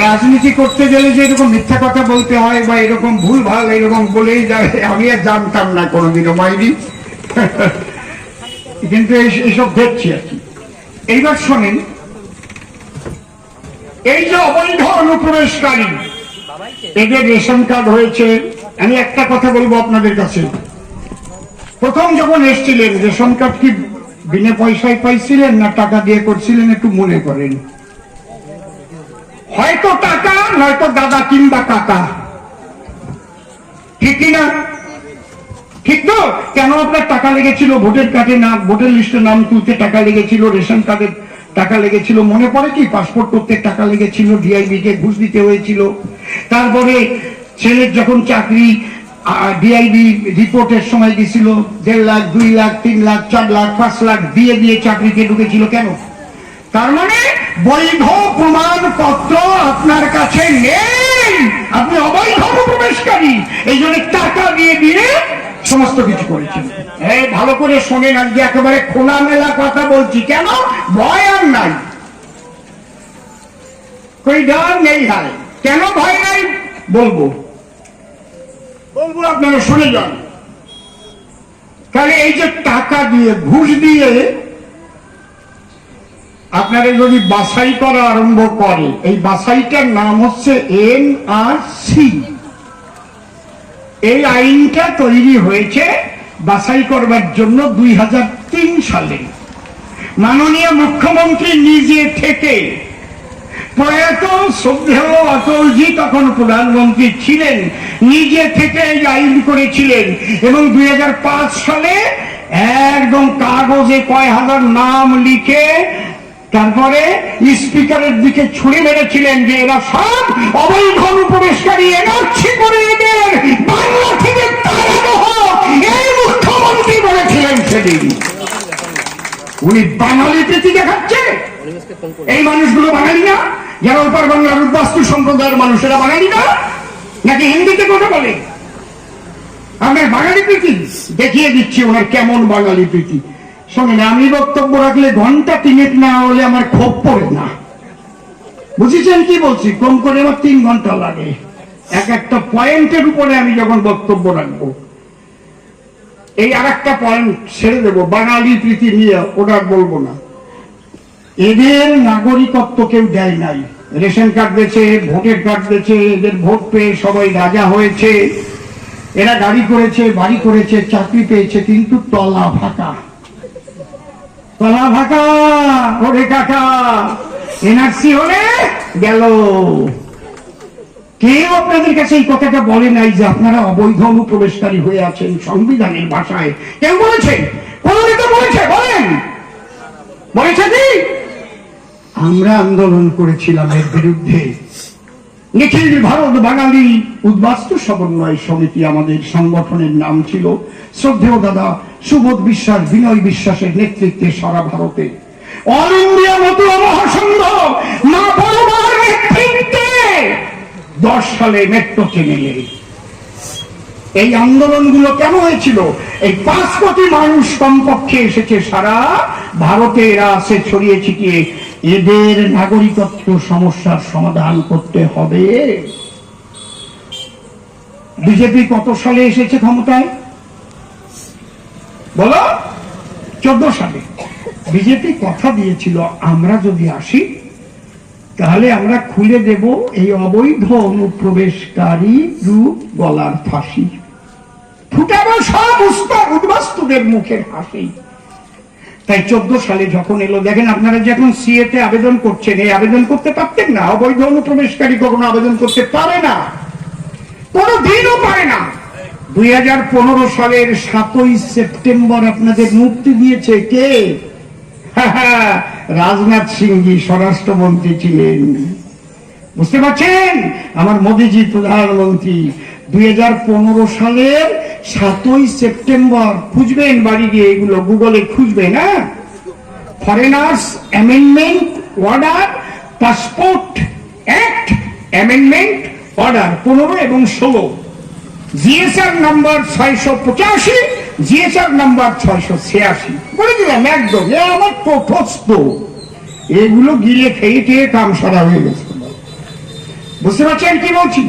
রাজনীতি করতে গেলে যে এরকম মিথ্যা কথা বলতে হয় বা এরকম ভুল ভাল এরকম বলেই যায়, আমি আর জানতাম না কোনোদিনও মাইনি, কিন্তু এইসব দেখছি আর কি। এইবার শোনেন, এই যে অবৈধ অনুপ্রবেশকারী, এদের রেশন কার্ড হয়েছে। আমি একটা কথা বলবো আপনাদের কাছে, প্রথম যখন এসেছিলেন রেশন কার্ড কি বিনা পয়সায় পাইছিলেন না টাকা দিয়ে করছিলেন? একটু মনে করেন। হয়তো টাকা, নয়তো দাদা কিংবা কাকা, ঠিক কিনা? ঠিক তো? কেন আপনার টাকা লেগেছিল ভোটের কার্ডে নাম, ভোটার লিস্টে নাম তুলতে টাকা লেগেছিল, রেশন কার্ডে টাকা লেগেছিল, মনে পড়ে কি? পাসপোর্ট করতে টাকা লেগেছিল, ডিআইবি কে ঘুষ দিতে হয়েছিল। তারপরে ছেলের যখন চাকরি ডিআইবি রিপোর্টের সময় দিয়েছিল 1.5 লাখ, 2 লাখ, 3 লাখ, 4 লাখ, 5 লাখ দিয়ে দিয়ে চাকরিতে ঢুকেছিল। কেন? তার মানে বৈধ প্রমাণপত্র আপনার কাছে নেই, আপনি অবৈধ অনুপ্রবেশকারী। এই জন্য টাকা দিয়ে দিয়ে সমস্ত কিছু করেছেন। এই ভালো করে শোনেন, আজকে একেবারে খোলামেলা কথা বলছি। কেন? ভয় আর নাই, কই ডর নেই। হায়, কেন ভয় নাই বলবো, আপনারা শুনে যান। তাহলে এই যে টাকা দিয়ে, ঘুষ দিয়ে আপনারা যদি বাছাই করা আরম্ভ করে, এই বাছাইটার নাম হচ্ছে এনআরসি। এই আইনটা তৈরি হয়েছে বাছাই করবার জন্য 2003 সালে। মাননীয় মুখ্যমন্ত্রী নিজে থেকে, প্রয়াত শ্রদ্ধেয় অটলজি তখন প্রধানমন্ত্রী ছিলেন, নিজে থেকে এই আইন করেছিলেন। এবং 2005 সালে একদম কাগজে কয় হাজার নাম লিখে তারপরে স্পিকারের দিকে ছুড়ে মেরেছিলেন যে এরা সব অবৈধ অনুপ্রবেশকারী, এনআরসি করে এদের বাংলা থেকে তাড়ানো হোক। এই মুখ্যমন্ত্রী বলেছিলেন সেদিন। উনি বাঙালি প্রীতি দেখাচ্ছে। এই মানুষগুলো বাঙালি না? যারা ওপার বাংলার উদ্বাস্তু সম্প্রদায়ের মানুষেরা বাঙালি না? নাকি হিন্দিতে কথা বলে? আপনার বাঙালি প্রীতি দেখিয়ে দিচ্ছি ওনার কেমন বাঙালি প্রীতি। শোনেন, আমি বক্তব্য রাখলে ঘন্টা 3 না হলে আমার ক্ষোভ পড়ে না, বুঝেছেন কি বলছি? কম করে আমার 3 ঘন্টা লাগে এক একটা পয়েন্টের উপরে আমি যখন বক্তব্য রাখবো। এই আর একটা পয়েন্ট ছেড়ে দেবো বাঙালি প্রীতি নিয়ে, ওটা বলবো না। এদের নাগরিকত্ব কেউ দেয় নাই, রেশন কার্ড দিয়েছে, ভোটের কার্ড দিয়েছে, এদের ভোট পেয়ে সবাই রাজা হয়েছে, এরা গাড়ি করেছে, বাড়ি করেছে, চাকরি পেয়েছে, কিন্তু তলা ফাঁকা। তলা ফাঁকা। ওরে কাকা, এনআরসি হলে গেল। কেউ আপনাদের কাছে এই কথাটা বলে নাই যে আপনারা অবৈধ অনুপ্রবেশকারী হয়ে আছেন সংবিধানের ভাষায়? কেউ বলেছে? কোন নেতা বলেছে? বলেন, বলেছে কি? আমরা আন্দোলন করেছিলাম এর বিরুদ্ধে। নিখিল ভারত বাঙালি উদ্বাস্তু সমন্বয় সমিতি আমাদের সংগঠনের নাম ছিল। শ্রদ্ধেয় দাদা সুবোধ বিশ্বাস, বিনয় বিশ্বাসের নেতৃত্বে সারা ভারতে অল ইন্ডিয়া মতো মহাসংঘ মা বড়মার নেতৃত্বে 10 সালে মেট্রো ট্রেনে এই আন্দোলনগুলো কেন হয়েছিল? এই 5 কোটি মানুষ কমপক্ষে এসেছে সারা ভারতে, এরা আছে ছড়িয়ে ছিটিয়ে। এদের নাগরিকত্ব সমস্যার সমাধান করতে হবে। বিজেপি কত সালে এসেছে ক্ষমতায় বলো? 14 সালে। বিজেপি কথা দিয়েছিল আমরা যদি আসি তাহলে আমরা খুলে দেব এই অবৈধ অনুপ্রবেশকারী রূপ গলার ফাঁসি, ফুটাবো সব উদ্বাস্তুদের মুখের হাসি। তাই 14 সালে যখন এলো, দেখেন আপনারা যখন সিএ তে আবেদন করছেন, এই আবেদন করতে পারতেন না। অবৈধ অনুপ্রবেশকারী কখনো আবেদন করতে পারে না, কোনোদিনও পারে না। 2015 সালের 7ই সেপ্টেম্বর আপনাদের মুক্তি দিয়েছে কে? রাজনাথ সিংজি স্বরাষ্ট্রমন্ত্রী ছিলেন, বুঝতে পারছেন? আমার মোদীজি প্রধানমন্ত্রী। 2015 সালের 7ই সেপ্টেম্বর, খুঁজবেন বাড়ি গিয়ে, এগুলো গুগলে খুঁজবেন। Foreigners amendment order, passport act amendment order 15 এবং 16, জিএসআর নাম্বার 685, জিএসআর নাম্বার 686। বলে দিলাম একদম, এ আমার তথ্য, এগুলো গিয়ে খেয়ে টেয়ে কাম সারা হয়ে গেছে। বুঝতে পারছেন কি বলছি?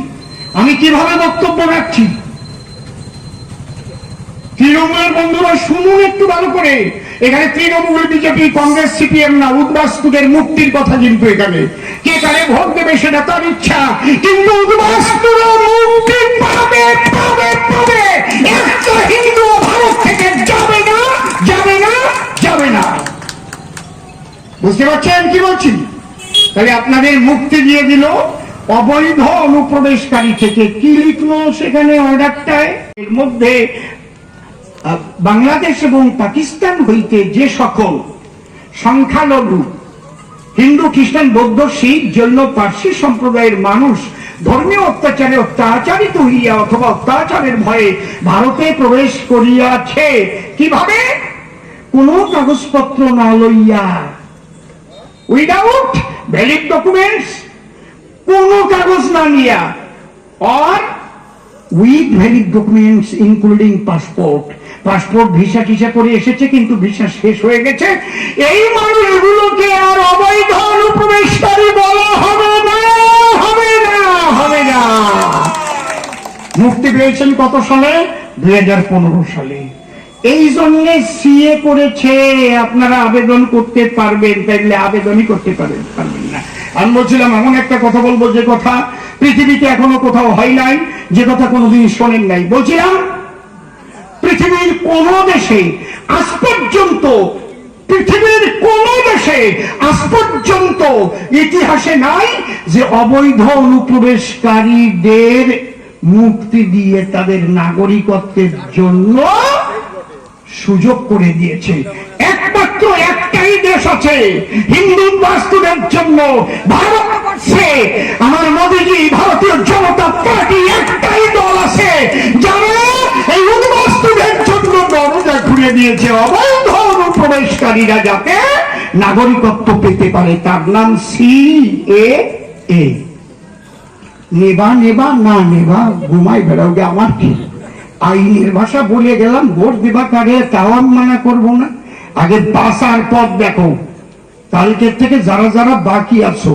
আমি কিভাবে বক্তব্য রাখছি? তৃণমূলের বন্ধুরা শুনুন একটু ভালো করে। এখানে তৃণমূল, বিজেপি, কংগ্রেস, সিপিএম না, উদ্বাস্তুদের মুক্তির কথা কিন্তু এখানে। কে কারে ভোট দেবে সেটা তার ইচ্ছা, কিন্তু উদ্বাস্তুরা মুক্তি পাবে পাবে পাবে। একটা হিন্দু ভারত থেকে যাবে না, যাবে না, যাবে না। বুঝতে পারছেন কি বলছি? তাহলে আপনাদের মুক্তি দিয়ে দিল অবৈধ অনুপ্রবেশকারী থেকে। কি লিখলো সেখানে অর্ডারটায়? এর মধ্যে বাংলাদেশ এবং পাকিস্তান হইতে যে সকল সংখ্যালঘু হিন্দু, খ্রিস্টান, বৌদ্ধ, শিখ, জৈন, পার্সি সম্প্রদায়ের মানুষ ধর্মীয় অত্যাচারে অত্যাচারিত হইয়া অথবা অত্যাচারের ভয়ে ভারতে প্রবেশ করিয়াছে, কিভাবে? কোন কাগজপত্র না লইয়া, উইদাউট ভ্যালিড ডকুমেন্টস, কোন কাগজ না নিয়া, or with valid documents including passport, passport, visa টিসা করে এসেছে কিন্তু ভিসা শেষ হয়ে গেছে, এই মানুষগুলোকে আর অবৈধ অনুপ্রবেশকারী বলা হবে না, হবে না, হবে না। মুক্তি পেয়েছেন কত সালে? 2015 সালে। এই জন্য সিএ করেছে, আপনারা আবেদন করতে পারবেন, তাইলে আবেদনই করতে পারবেন না। আমি বলছিলাম এমন একটা কথা বলবো যে কথা পৃথিবীতে এখনো কোথাও হয় নাই, যে কথা কোনোদিন শোনেন নাই। বলছিলাম পৃথিবীর কোন দেশে আজ পর্যন্ত, পৃথিবীর কোন দেশে আজ পর্যন্ত ইতিহাসে নাই যে অবৈধ অনুপ্রবেশকারীদের মুক্তি দিয়ে তাদের নাগরিকত্বের জন্য সুযোগ করে দিয়েছে। একমাত্র একটাই দেশ আছে হিন্দু বাস্তুদের জন্য, ভারতবর্ষে। আমার মোদীজি, ভারতীয় জনতা পার্টি একটাই দল আছে যারা এই উদ্বাস্তুদের জন্য দরজা খুলে দিয়েছে, অবৈধ অনুপ্রবেশকারীরা যাতে নাগরিকত্ব পেতে পারে। তার নাম সিএএ। নেবা নেবা না নেবা, ঘুমাই বেড়াওগে, আমার কি? আইনের ভাষা বলে গেলাম, ভোট দেবা কারে তাও আমি মানা করবো না। আগে বাঁচার পথ দেখো, কালকের থেকে যারা যারা বাকি আছো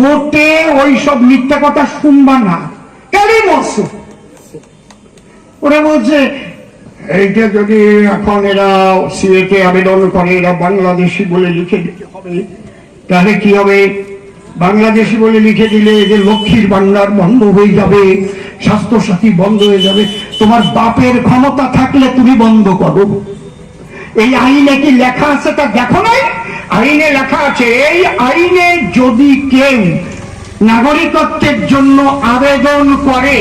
মোটে ওই সব মিথ্যা কথা শুনবা না। কেন মরছো? ওরা বলছে এইটা যদি এখন এরা সিএতে আবেদন করে, এরা বাংলাদেশি বলে লিখে দিতে হবে, তাহলে কি হবে? বাংলাদেশি বলে লিখে দিলে এদের লক্ষ্মীর ভান্ডার বন্ধ হয়ে যাবে, স্বাস্থ্যসাথী বন্ধ হয়ে যাবে। তোমার বাপের ক্ষমতা থাকলে তুমি বন্ধ করো। এই আইনে কি লেখা আছে তা দেখো নাই? আইনে লেখা আছে, এই আইনে যদি কেউ নাগরিকত্বের জন্য আবেদন করে,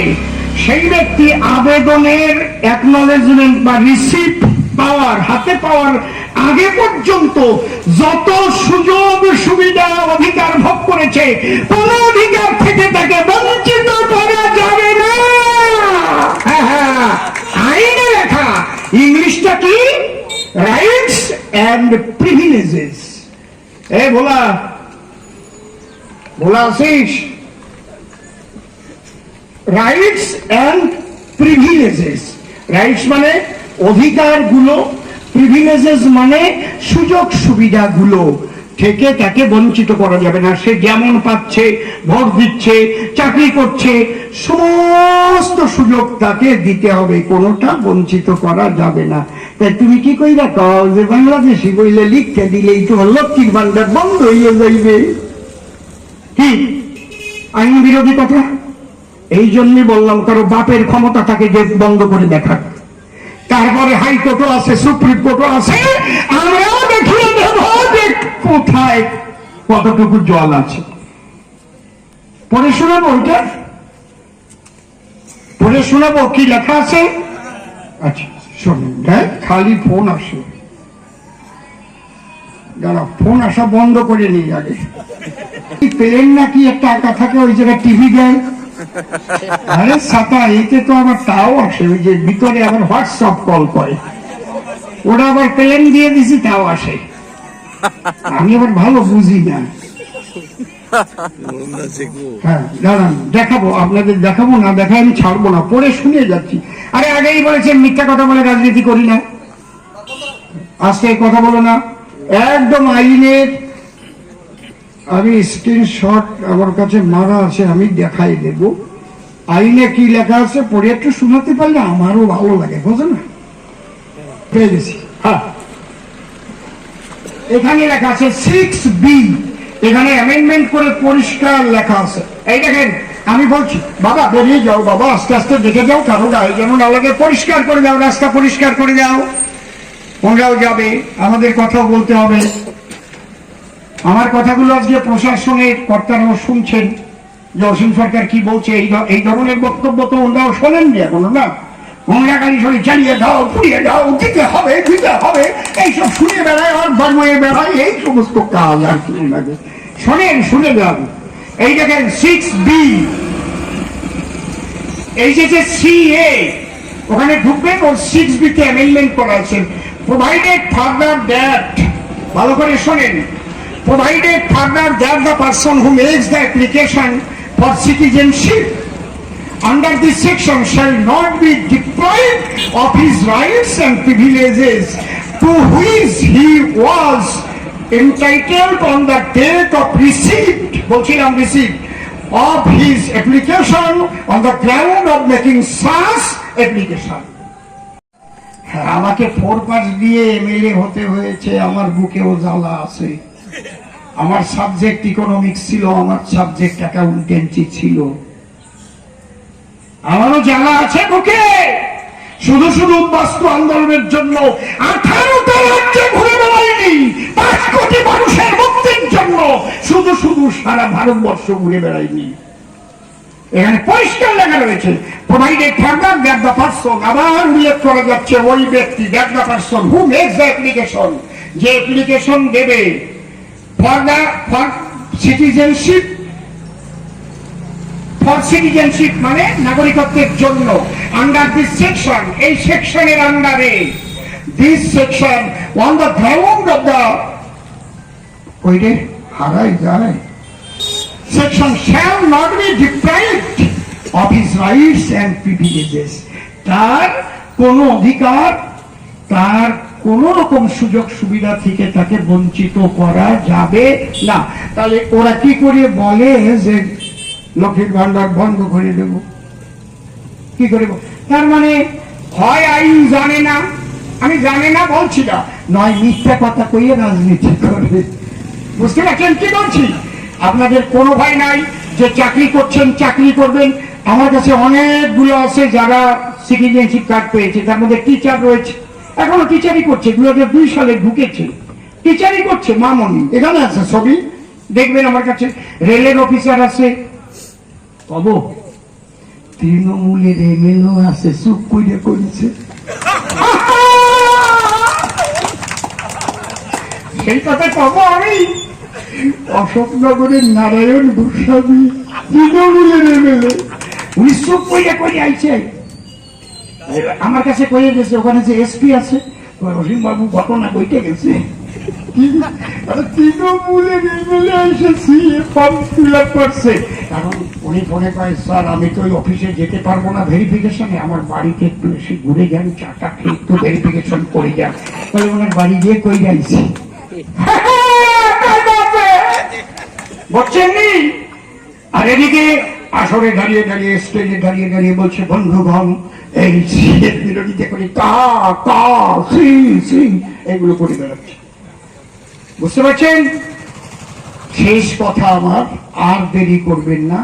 সেই ব্যক্তি আবেদনের অ্যাকনলেজমেন্ট বা রিসিপ্ট পাওয়ার, হাতে পাওয়ার আগে পর্যন্ত যত সুযোগ সুবিধা অধিকার ভোগ করেছে, কোন অধিকার থেকে তাকে বঞ্চিত করা যাবে না। আইনে লেখা, ইংলিশটা কি? Rights and privileges. এ ভোলা, ভোলা আছিস? Rights and privileges. রাইটস মানে অধিকারগুলো, প্রিভিলেজেস মানে সুযোগ সুবিধাগুলো থেকে তাকে বঞ্চিত করা যাবে না। সে যেমন পাচ্ছে, ভোট দিচ্ছে, চাকরি করছে, সমস্ত সুযোগ তাকে দিতে হবে, কোনোটা বঞ্চিত করা যাবে না। তাই তুমি কি কইরা কও যে বাংলাদেশি বইলে লিখতে দিলেই তো লক্ষ্মীর ভান্ডার বন্ধ হইয়া যাইবে? কি আইন বিরোধী কথা? এই জন্যই বললাম, কারো বাপের ক্ষমতা থাকে যে বন্ধ করে দেখার। তারপরে হাইকোর্টও আছে, সুপ্রিম কোর্টও আছে। আমরাও দেখিয়ে দেব যে কোথায় কতটুকু জল আছে। পড়ে শোনাবো, ওইটা পড়ে শোনাবো কি লেখা আছে। আচ্ছা শোনেন, খালি ফোন আসে, দাঁড়া ফোন আসা বন্ধ করে নিই আগে। প্লেন নাকি একটা আঁকা থাকে, ওই জায়গায় টিভি দেয়। আরে ছাতা, এতে তো আবার তাও আসে, ওই যে ভিতরে আবার হোয়াটসঅ্যাপ কল করে, ওরা আবার প্লেন দিয়ে দিছি তাও আসে। আমি আবার ভালো বুঝি না। হ্যাঁ দাঁড়ান, দেখাবো আপনাদের, দেখাবো না দেখায় আমি ছাড়বো না, পড়ে শুনিয়ে যাচ্ছি। আরে আগেই বলেছেন মিথ্যা কথা বলে রাজনীতি করি না, আজকে কথা বলো না। একদম আইনের, আমি স্ক্রিনশট আমার কাছে মারা আছে, আমি দেখাই দেব আইনে কি লেখা আছে। পড়ে একটু শোনাতে পারলে আমারও ভালো লাগে, বুঝো না। পেয়ে গেছি, হ্যাঁ এখানে লেখা আছে 6B, এখানে অ্যামেন্ডমেন্ট করে পরিষ্কার লেখা আছে। এই দেখেন, আমি বলছি বাবা বেরিয়ে যাও, বাবা আস্তে আস্তে দেখে যাও, কারো গায়ে যেন না লাগে, পরিষ্কার করে যাও, রাস্তা পরিষ্কার করে যাও। ওরাও যাবে, আমাদের কথাও বলতে হবে। আমার কথাগুলো আজকে প্রশাসনের কর্তারাও শুনছেন যে অসীম সরকার কি বলছে। এই ধরনের বক্তব্য তো ওনারাও শোনেননি এখনো না। ওনারা গাড়ি সরে চালিয়ে দাও, পুড়িয়ে দাও, দিতে হবে দিতে হবে, এইসব শুনে বেড়ায় আর বারময়ে বেড়ায়, এই সমস্ত কাজ আর কি লাগে। শোনেন, শুনে যান। এই দেখেন 6B, এই যে CA, ওখানে ঢুকবেন, ওর 6B তে অ্যামেন্ডমেন্ট করা আছে। প্রোভাইডেড ফার্দার দ্যাট, ভালো করে শোনেন, provided further that the person who makes the application for citizenship under this section shall not be deprived of his rights and privileges to which he was entitled on the date of receipt, বলছিলাম receipt, of his application on the ground of making such application. হ্যাঁ, আমাকে 4 পাস দিয়ে MLA হতে হয়েছে, আমার বুকেও জ্বালা আছে। আমার সাবজেক্ট ইকোনমিক্স ছিল, আমার সাবজেক্ট অ্যাকাউন্টেন্সি ছিল, আমারও জ্বালা আছে বুকে। শুধু শুধু বাস্তু আন্দোলনের জন্য 18টা রাজ্যে ঘুরে বেড়াইনি, 5 কোটি মানুষের মুক্তির জন্য শুধু শুধু সারা ভারতবর্ষ ঘুরে বেড়াইনি। এখানে পরিষ্কার লেখা রয়েছে provided further that the person, আবার উল্লেখ করা যাচ্ছে ওই ব্যক্তি, that the person who makes the application, যে অ্যাপ্লিকেশন দেবে for citizenship মানে নাগরিকত্বের জন্য, আন্ডার দিস সেকশন, এই সেকশনের আন্ডারে, this section on the ground of the, ওইটা হারাই যায়, section shall not be deprived of his rights and privileges, তার কোন অধিকার, তার কোন রকম সুযোগ সুবিধা থেকে তাকে বঞ্চিত করা যাবে না। তাহলে ওরা কি করে বলে যে লক্ষ্মীর ভান্ডার বন্ধ করে দেব, কি করে? তার মানে হয় আইন জানে না, আমি জানি না বলছি না, নয় মিথ্যা কথা কইয়ে রাজনীতি করে। বুঝতে পারছেন কি বলছি? আপনাদের কোনো ভাই নাই যে চাকরি করছেন, চাকরি করবেন। আমার কাছে অনেকগুলো আছে যারা সিটিজেনশিপ কার্ড পেয়েছে, তার মধ্যে টিচার রয়েছে, এখনো টিচারই করছে, 2002 সালে ঢুকেছে, টিচারই করছে। মামনি এখানে আছে, ছবি দেখবেন আমার কাছে। রেলের অফিসার আছে, কব তৃণমূলের MLA আছে, চুপ করে করেছে। সেই কথা কব আমি। অশোকনগরের নারায়ণ গোস্বামী তৃণমূলের MLA, উনি চুপ করে করে আইছে। আমার কাছে কয়ে গেছে ওখানে যে SP আছে, রহিম বাবু ঘটনা বইতে গেছে, তৃণমূলের MLA এসেছি, ফর্ম ফিল আপ করছে। কারণ উনি ফোনে কয়, স্যার আমি তো ওই অফিসে যেতে পারবো না ভেরিফিকেশনে, আমার বাড়িতে একটু এসে ঘুরে যান, চাটা খেয়ে একটু ভেরিফিকেশন করে যান। তাহলে ওনার বাড়ি গিয়ে কই যাইছি, বুঝছেন নি? আর এদিকে আসরে দাঁড়িয়ে দাঁড়িয়ে, স্টেজে দাঁড়িয়ে দাঁড়িয়ে বলছে, বন্ধুগণ এই বিরোধিতা করি, এগুলো করে বেড়াচ্ছে। বুঝতে পারছেন? শেষ কথা আমার, আর দেরি করবেন না।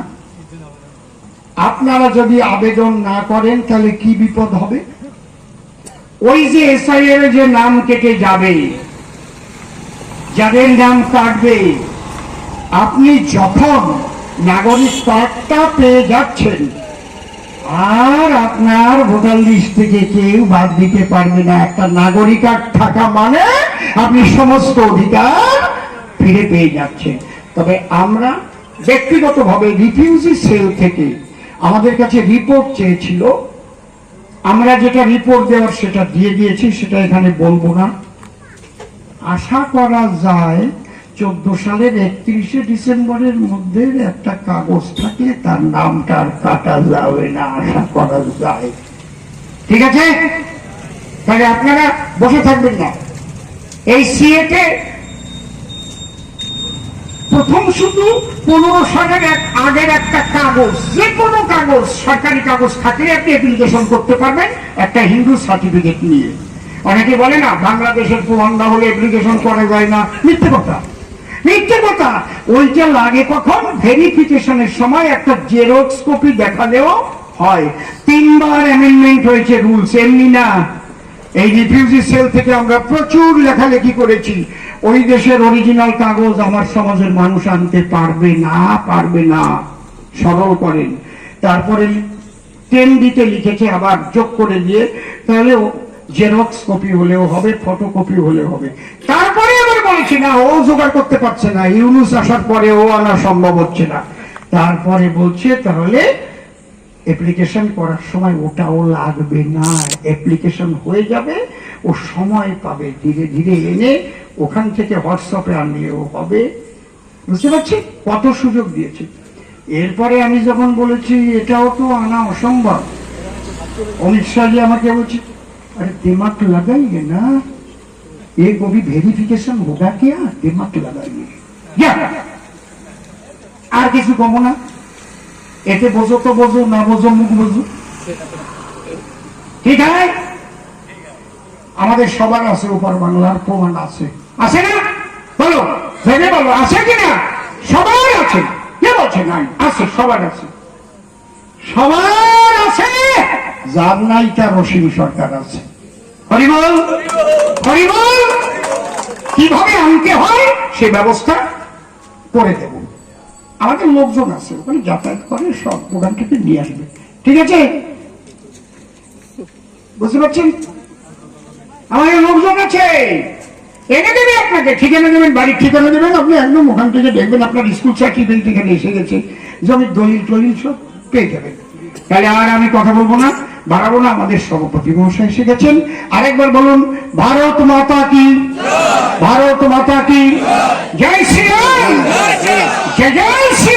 আপনারা যদি আবেদন না করেন তাহলে কি বিপদ হবে? ওই যে এসআইআর যে নাম কেটে যাবে, যাদের নাম কাটবে, আপনি যখন নাগরিক কার্ডটা পেয়ে যাচ্ছেন আর আপনার ভোটার লিস্ট থেকে কেউ বাদ দিতে পারবে না। একটা নাগরিক কার্ড থাকা মানে আপনি সমস্ত অধিকার ফিরে পেয়ে যাচ্ছেন। তবে আমরা ব্যক্তিগতভাবে রিফিউজি সেল থেকে আমাদের কাছে রিপোর্ট চেয়েছিল, আমরা যেটা রিপোর্ট দেওয়ার সেটা দিয়ে দিয়েছি, সেটা এখানে বলবো না। আশা করা যায় 14 সালের 31শে ডিসেম্বরের মধ্যে একটা কাগজ থাকে, তার নামটা আর কাটা যাবে না, আশা করা যায়। ঠিক আছে, তাহলে আপনারা বসে থাকবেন না। এই সিএতে প্রথম শুধু 15 সালের আগের একটা কাগজ, যে কোনো কাগজ, সরকারি কাগজ থাকলে আপনি অ্যাপ্লিকেশন করতে পারবেন একটা হিন্দু সার্টিফিকেট নিয়ে। অনেকে বলে না বাংলাদেশের প্রমাণ না হলে অ্যাপ্লিকেশন করা যায় না, মিথ্যে কথা, মিথ্যে কথা। ওইটা লাগে কখন? ভেরিফিকেশনের সময় একটা জেরক্স কপি দেখালেও হয়। 3 বার অ্যামেন্ডমেন্ট হয়েছে রুলস, এমনি না। এই রিফিউজি সেল থেকে আমরা প্রচুর লেখালেখি করেছি। ওই দেশের অরিজিনাল কাগজ আমার সমাজের মানুষ আনতে পারবে না, পারবে না, সরল করেন। তারপরে 10 দিতে লিখেছে, আবার যোগ করে দিয়ে, তাহলে জেরক্স কপি হলেও হবে, ফটোকপি হলেও হবে। তারপরে আবার বলেছি না, ও জোগাড় করতে পারছে না, ইউনুস আসার পরে ও আনা সম্ভব হচ্ছে না। তারপরে বলছে তাহলে অ্যাপ্লিকেশন করার সময় ওটাও লাগবে না, অ্যাপ্লিকেশন হয়ে যাবে, ও সময় পাবে, ধীরে ধীরে এনে ওখান থেকে হোয়াটসঅ্যাপে আনলেও হবে। বুঝতে পারছি কত সুযোগ দিয়েছে। এরপরে আমি যখন বলেছি এটাও তো আনা অসম্ভব, অমিত শাহজি আমাকে বলছে अरे दिमाग लगाइए ना, एक वो भी वेरिफिकेशन होगा क्या, दिमाग लगाइए। আর কিছু কমো না, এতে বোঝো তো বোঝো, না বোঝো মুখ বোঝো। ঠিক আছে, আমাদের সবার আছে উপর বাংলার প্রমাণ আছে, আছে না? বলো, ভেবে বলো, আছে কিনা? সবার আছে, কে বলছে নাই? আছে, সবার আছে, সবার আছে। যার নাই তার অসীম সরকার আছে। হরিবল, হরিবল। কিভাবে আনতে হয় সে ব্যবস্থা করে দেব। আমাদের লোকজন আছে, ওখানে যাতায়াত করে, সব ওখান থেকে নিয়ে আসবে। ঠিক আছে, বুঝতে পারছেন? আমাদের লোকজন আছে, এনে দেবে আপনাকে, ঠিকানা দেবেন, বাড়ির ঠিকানা দেবেন, আপনি একদম ওখান থেকে দেখবেন আপনার স্কুল সার্টিফিকেট এখানে এসে গেছে, জমির দলিল টলিল সব পেয়ে যাবেন। তাহলে আর আমি কথা বলবো না, বাড়াবো না। আমাদের সভাপতি মহাশয় এসে গেছেন, আরেকবার বলুন, ভারত মাতা কি, ভারত মাতা কি, জয় শ্রী রাম, জয় জয় শ্রী